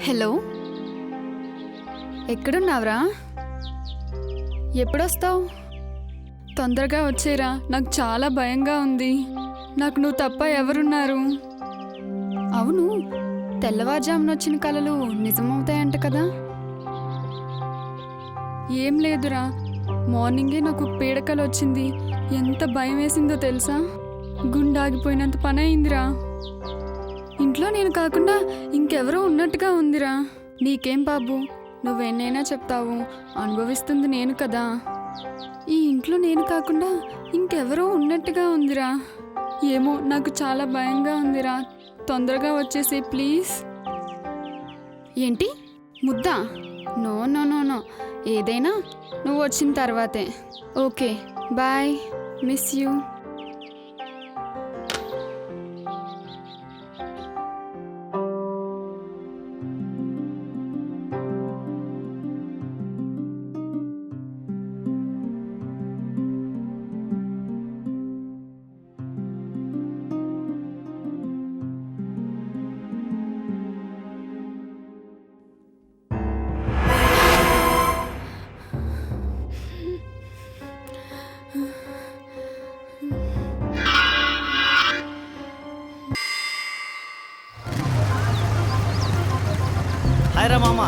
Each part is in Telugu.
హలో, ఎక్కడున్నావురా? ఎప్పుడొస్తావు? తొందరగా వచ్చేరా, నాకు చాలా భయంగా ఉంది. నాకు నువ్వు తప్ప ఎవరున్నారు? అవును, తెల్లవారుజామున వచ్చిన కలలు నిజమవుతాయంట కదా? ఏం లేదురా, మార్నింగే నాకు పీడకలు వచ్చింది. ఎంత భయం వేసిందో తెలుసా? గుండాగిపోయినంత పని అయిందిరా. ఇంట్లో నేను కాకుండా ఇంకెవరో ఉన్నట్టుగా ఉందిరా. నీకేం బాబు, నువ్వెన్నైనా చెప్తావు, అనుభవిస్తుంది నేను కదా. ఈ ఇంట్లో నేను కాకుండా ఇంకెవరో ఉన్నట్టుగా ఉందిరా. ఏమో, నాకు చాలా భయంగా ఉందిరా. తొందరగా వచ్చేసి ప్లీజ్. ఏంటి ముద్దా? నో నో నో నో, ఏదైనా నువ్వు వచ్చిన తర్వాతే. Okay bye, miss you. Hi రా మామ.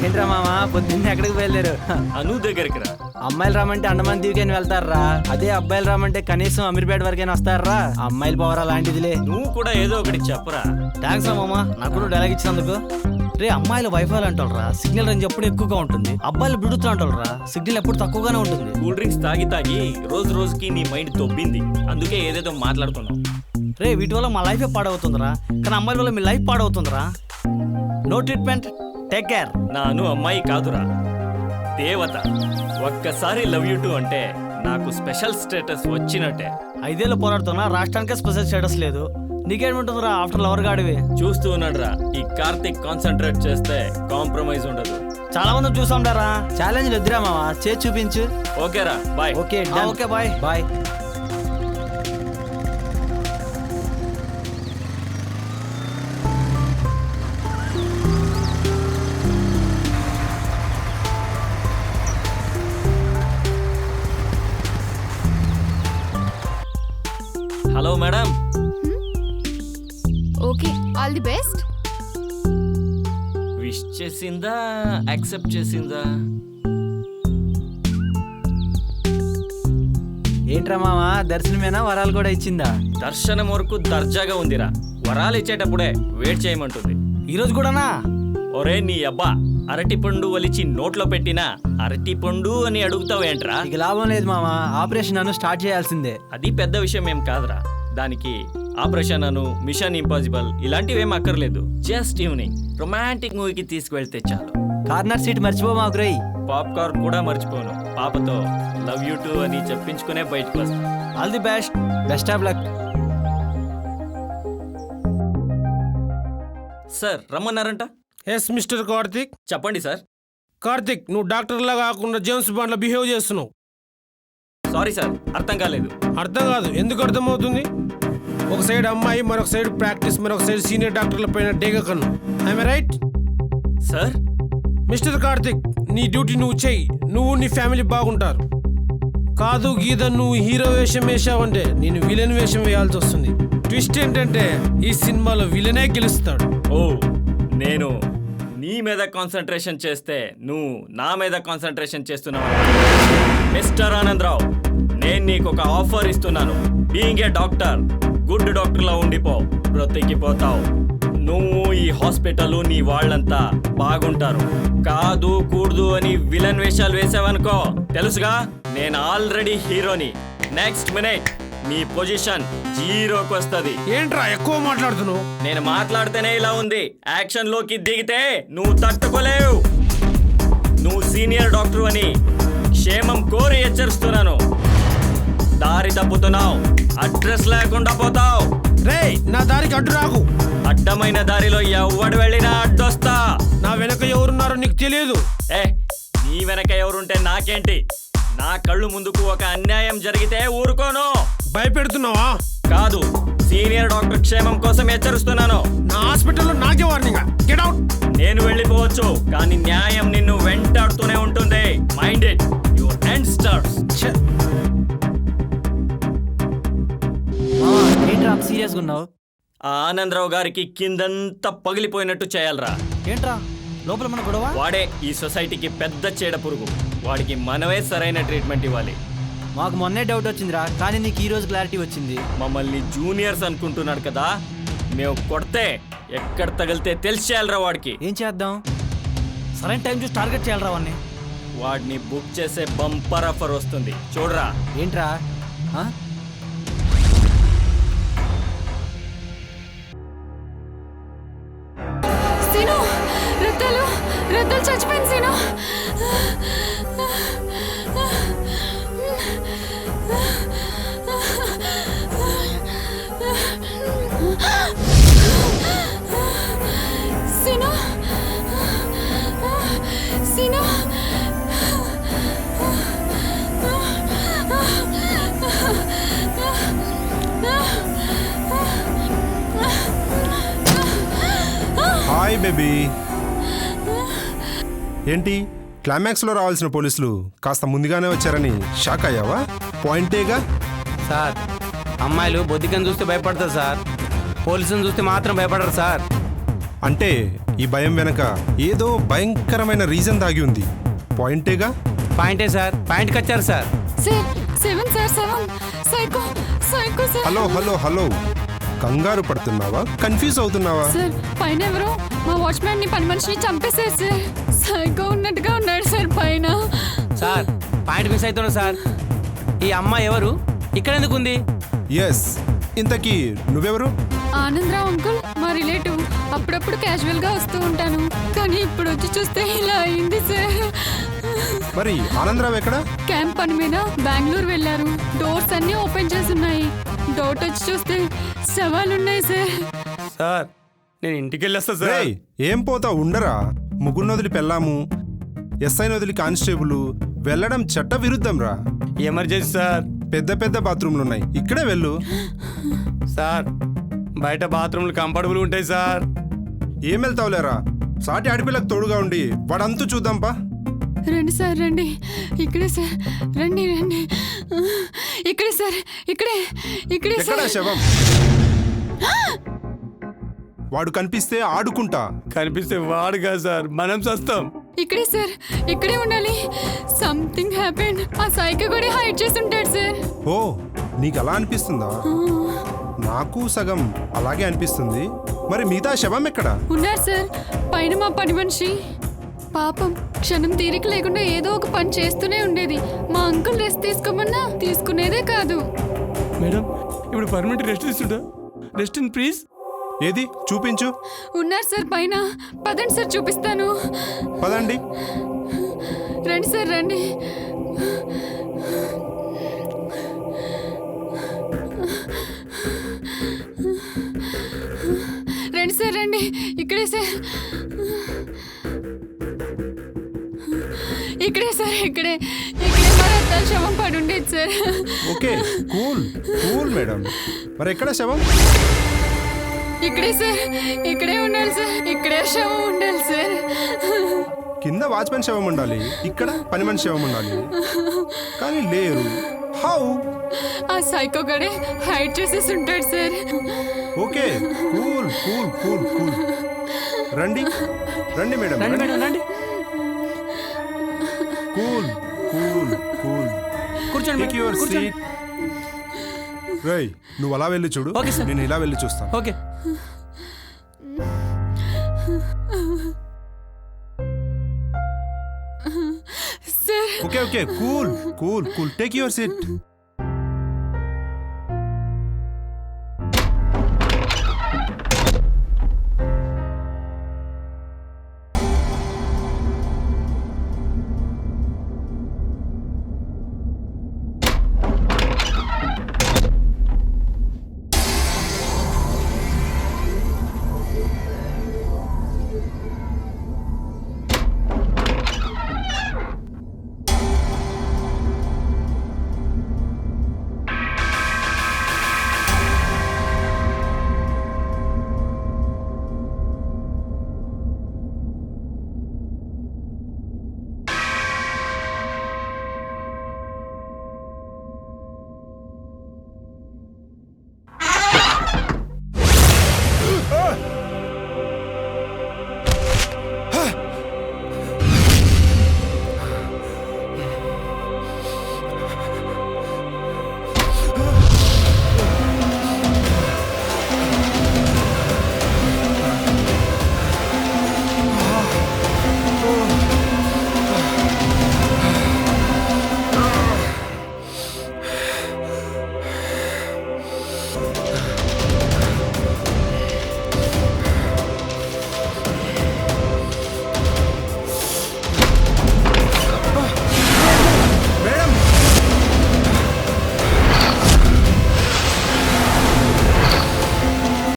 ఏంట్రా మామ, పొద్దున్న ఎక్కడికి బయలుదేరు? అను దగ్గరికి రా. అమ్మాయిలు రామంటే అండమాన్ దీవికైనా వెళ్తారా? అదే అబ్బాయిలు రామంటే కనీసం అమీర్పేట వరకైనా వస్తారా? అమ్మాయిలు పవర్ అలాంటిదిలే. నువ్వు కూడా ఏదో ఒకటి చెప్పరా. థ్యాంక్స్ రా మామ, నాకు కూడా డైలాగ్ ఇచ్చినందుకు. రే, అమ్మాయిలు వైఫై అంటారా, సిగ్నల్ రేంజ్ ఎప్పుడు ఎక్కువగా ఉంటుంది. అబ్బాయిలు బ్లూటూత్ అంటారా, సిగ్నల్ ఎప్పుడు తక్కువగానే ఉంటుంది. కూల్ డ్రింక్స్ తాగి తాగి రోజు రోజుకి నీ మైండ్ తొబ్బింది, అందుకే ఏదేదో మాట్లాడుతున్నావు. రే, వీటి వల్ల మా లైఫే పాడవుతుందిరా, కానీ అమ్మాయిల వల్ల మీ లైఫ్ పాడవుతుందిరా. No treatment, take care. నా అను అమ్మాయి కాదురా, దేవత. ఒక్కసారి లవ్ యూ టూ అంటే నాకు స్పెషల్ స్టేటస్ వచ్చినట్టే. 5 ఏళ్ళు పోరాడుతున్నా, రాష్ట్రానికే స్పెషల్ స్టేటస్ లేదు. నీకేముంటుందిరా ఆఫ్టర్ లవర్ గాడివి? చూస్తూ ఉన్నాడురా, ఈ కార్తిక్ కాన్సన్ట్రేట్ చేస్తే కాంప్రమైజ్ ఉండదు. చాలా మంది చూసాండారా. ఛాలెంజ్ వద్దురా మావా, చేసి చూపించు. ఓకేరా, bye. Okay okay, bye bye. Hello madam. Okay, all the best. Wish చేసిందా, యాక్సెప్ట్ చేసిందా? ఏంట్రా మావా, దర్శనమేనా, వరాలు కూడా ఇచ్చిందా? దర్శనం వరకు దర్జాగా ఉందిరా, వరాలు ఇచ్చేటప్పుడే వెయిట్ చేయమంటుంది. ఈరోజు కూడానా? ఒరే నీ అబ్బా, అరటి పండు వలిచి నోట్లో పెట్టినా అరటి పండు అని అడుగుతావేంట్రా? ఇక లాభం లేదు మావా, ఆపరేషన్ అను స్టార్ట్ చేయాల్సిందే. అది పెద్ద విషయం ఏం కాదురా. దానికి ఆపరేషన్ అను, మిషన్ ఇంపాసిబుల్ ఇలాంటివేం అక్కర్లేదు. జస్ట్ ఈవినింగ్ రొమాంటిక్ మూవీకి తీసుకువెళ్తే చాలు. కార్నర్ సీట్ మర్చిపో మాకు రై. పాప్కార్న్ కూడా మర్చిపోను. పాపతో లవ్ యూ టూ అని చెప్పించుకునే బయటకు వస్తా. All the best, best of luck. Sir రమ్మన్నారంట. Yes mister Karthik. చెప్పండి సార్. కార్తిక్, నువ్వు డాక్టర్లా కాకుండా జేమ్స్ బాండ్లా బిహేవ్ చేస్తున్నావు. సారీ సార్, అర్థం కాలేదు. అర్థం కాదు, ఎందుకు అర్థమవుతుంది? ఒక సైడ్ అమ్మాయి, మరొక సైడ్ ప్రాక్టీస్, మరొక సైడ్ సీనియర్ డాక్టర్ల పైన డేగ కన్ను. I'm right? Sir mister Karthik, నీ డ్యూటీ నువ్వు చెయ్యి, నువ్వు నీ ఫ్యామిలీ బాగుంటారు. కాదు గీత, నువ్వు హీరో వేషం వేసావంటే నేను విలన్ వేషం వేయాల్సి వస్తుంది. ట్విస్ట్ ఏంటంటే ఈ సినిమాలో విలనే గెలుస్తాడు. ఓ, నేను నీ మీద కాన్సన్ట్రేషన్ చేస్తే నువ్వు నా మీద కాన్సన్ట్రేషన్ చేస్తున్నావు. మిస్టర్ ఆనందరావు, నేను నీకు ఒక ఆఫర్ ఇస్తున్నాను. బీయింగ్ ఏ డాక్టర్, గుడ్ డాక్టర్లా ఉండిపో, బ్రతికిపోతావు. నువ్వు, ఈ హాస్పిటల్, నీ వాళ్ళంతా బాగుంటారు. కాదు కూడదు అని విలన్ వేషాలు వేసావనుకో, తెలుసుగా నేను ఆల్రెడీ హీరోని. నెక్స్ట్ మినిట్ నీ పొజిషన్ జీరోకి వస్తుంది. ఏంట్రా ఎక్కువ మాట్లాడుతున్నావు? నేను మాట్లాడితేనే ఇలా ఉంది, యాక్షన్ లోకి దిగితే నువ్వు తట్టుకోలేవు. నువ్వు సీనియర్ డాక్టర్ అని క్షేమం కోరి హెచ్చరిస్తున్నాను. దారి తప్పుతున్నావు, అడ్రస్ లేకుండా పోతావు. రే, నా దారికి అడ్డు రాకు. అడ్డమైన దారిలో ఎవడు వెళ్ళినా అడ్డొస్తా. నా వెనక ఎవరున్నారో నీకు తెలియదు. నీ వెనక ఎవరుంటే నాకేంటి? నా కళ్ళు ముందుకు ఒక అన్యాయం జరిగితే ఊరుకోను. భయపెడుతున్నావా? కాదు, సీనియర్ డాక్టర్ క్షేమం కోసం హెచ్చరిస్తున్నాను. నా హాస్పిటల్లో నాకే వార్నింగ్. Get out. నేను వెళ్ళిపోవచ్చు, కానీ న్యాయం నిన్ను వెంటాడుతూనే ఉంటుంది. Mind it, your end starts. ఏంట్రా అంత సీరియస్గా ఉన్నావు? ఆ ఆనందరావు గారికి కిందంతా పగిలిపోయినట్టు చేయాలరా. ఏంట్రా లోపల మన గొడవ? వాడే ఈ సొసైటీకి పెద్ద చీడ పురుగు. వాడికి మనమే సరైన ట్రీట్మెంట్ ఇవ్వాలి. మాకు మొన్నే డౌట్ వచ్చిందిరా, కానీ నీకు ఈ రోజు క్లారిటీ వచ్చింది. మమ్మల్ని జూనియర్స్ అనుకుంటున్నాడు కదా, మేము కొడితే ఎక్కడ తగిలితే తెలిసేయాలరా వాడికి. ఏం చేద్దాం? సరైన టైం చూసి టార్గెట్ చేయాలరా వాడిని. వాడిని బుక్ చేసే బంపర్ ఆఫర్ వస్తుంది, చూడరా. ఏంట్రా? ఆ? సీను, రత్తాలు రత్తాలు చచ్చిపోయింది సీను. సీను, సీను. Hi baby. ఏంటి క్లైమాక్స్లో రావాల్సిన పోలీసులు కాస్త ముందుగానే వచ్చారని షాక్ అయ్యావా? పాయింటేగా. సార్, అమ్మాయిలు బొద్దికని చూస్తే భయపడతారు సార్, పోలీసుని చూస్తే మాత్రం భయపడరు సార్. అంటే ఈ భయం వెనక ఏదో భయంకరమైన రీజన్ దాగి ఉంది. పాయింటేగా. పాయింటే సార్, పాయింట్కి వచ్చారు sir. Sir 7 sir 7. Psycho psycho sir. Hello hello hello, కంగారు పడుతున్నావా? కన్ఫ్యూజ్ అవుతున్నావా? సార్ పైన ఎవరో మా వాచ్మ్యాన్ ని పని మనిషిని చంపేశారు సార్. సైకో ఉన్నట్టుగా ఉన్నాడు సార్ పైన. సార్, పాయింట్ మిస్ అవుతున్నాడు సార్. ఈ అమ్మాయి ఎవరు? ఇక్కడ ఎందుకు ఉంది? ఎస్, ఇంతకీ నువ్వెవరు? ఆనందరావు అంకుల్, మా రిలేటివ్. అప్పుడప్పుడు క్యాజువల్ గా వస్తూ ఉంటాను, కానీ ఇప్పుడు వచ్చి చూస్తే ఇలా అయింది సార్. మరి ఆనందరావు ఎక్కడ? క్యాంప్ పని మీద బెంగళూరు వెళ్ళారు. డోర్స్ అన్ని ఓపెన్ చేసి ఉన్నాయి. డౌట్ వచ్చి చూస్తే సవాలున్నాయి సార్. సార్, నేను ఇంటికి వెళ్ళొస్తా సార్. రేయ్, ఏం పోతా ఉండరా? ముగ్గురు వదిలి పెళ్ళాము, ఎస్ఐని వదిలి కానిస్టేబుల్ వెళ్ళడం చట్ట విరుద్ధం రా. Emergency sir. పెద్ద పెద్ద బాత్రూమ్లు ఉన్నాయి, ఇక్కడే వెళ్ళు. సార్, బయట బాత్రూమ్లు కంఫర్టబుల్ ఉంటాయి సార్. ఏం వెళ్తావులేరా? సాటి ఆడపిల్లకు తోడుగా ఉండి వాడంతూ చూద్దాంపా. రండి సార్ రండి. ఇక్కడే సార్, రండి రండి. ఇక్కడే సార్, ఇక్కడే ఇక్కడే ఎక్కడా సార్. శవం? వాడు కనిపిస్తే ఆడుకుంటా. కనిపిస్తే వాడు కాదు సార్, మనం చస్తాం. ఇక్కడే సార్, ఇక్కడే ఉండాలి. Something happened. ఆ సైకో కూడా హైడ్ చేసి ఉంటాడు సార్. ఓ, నీకు అలా అనిపిస్తుందా? నాకు సగం అలాగే అనిపిస్తుంది. మరి మిగతా శవం ఎక్కడ? ఉన్నారు సార్, పైన మా పని మనిషి. పాపం క్షణం తీరిక లేకుండా ఏదో ఒక పని చేస్తూనే ఉండేది. మా అంకుల్ రెస్ట్ తీసుకోమన్నా తీసుకునేదే కాదు. మేడం, ఇప్పుడు పర్మనెంట్ రెస్ట్ తీసుకుంటా. Rest in please. ఏది చూపించు. ఉన్నారు సార్ పైన. పదండి సార్ చూపిస్తాను. పదండి. రండి సార్ రండి. రండి సార్ రండి. ఇక్కడే సార్, ఇక్కడే సార్, ఇక్కడే ఇక్కడే మరి అత్త శవం పడి ఉండేది sir. Okay, cool cool madam. మరి ఎక్కడ శవం? ఇక్కడే సార్, ఇక్కడే ఉండాలి సార్. ఇక్కడే శవం ఉండాలి సార్. కింద వాచ్మెన్ శవం ఉండాలి, ఇక్కడ పని మనిషి శవం ఉండాలి, కానీ లేరు. హౌ? ఆ సైకో గడే హైడ్ చేసేసి ఉంటాడు sir. Okay, cool cool cool cool. రండి రండి మేడం, రండి మేడం, రండి. Cool cool cool. కూర్చోండి టేక్ మేడం, యువర్ కూర్చోండి. సీట్. రేయ్, నువ్వు అలా వెళ్ళి చూడు, ఓకే సార్. నేను ఇలా వెళ్ళి చూస్తాను. Okay. Sir okay okay, cool cool cool. Take your seat.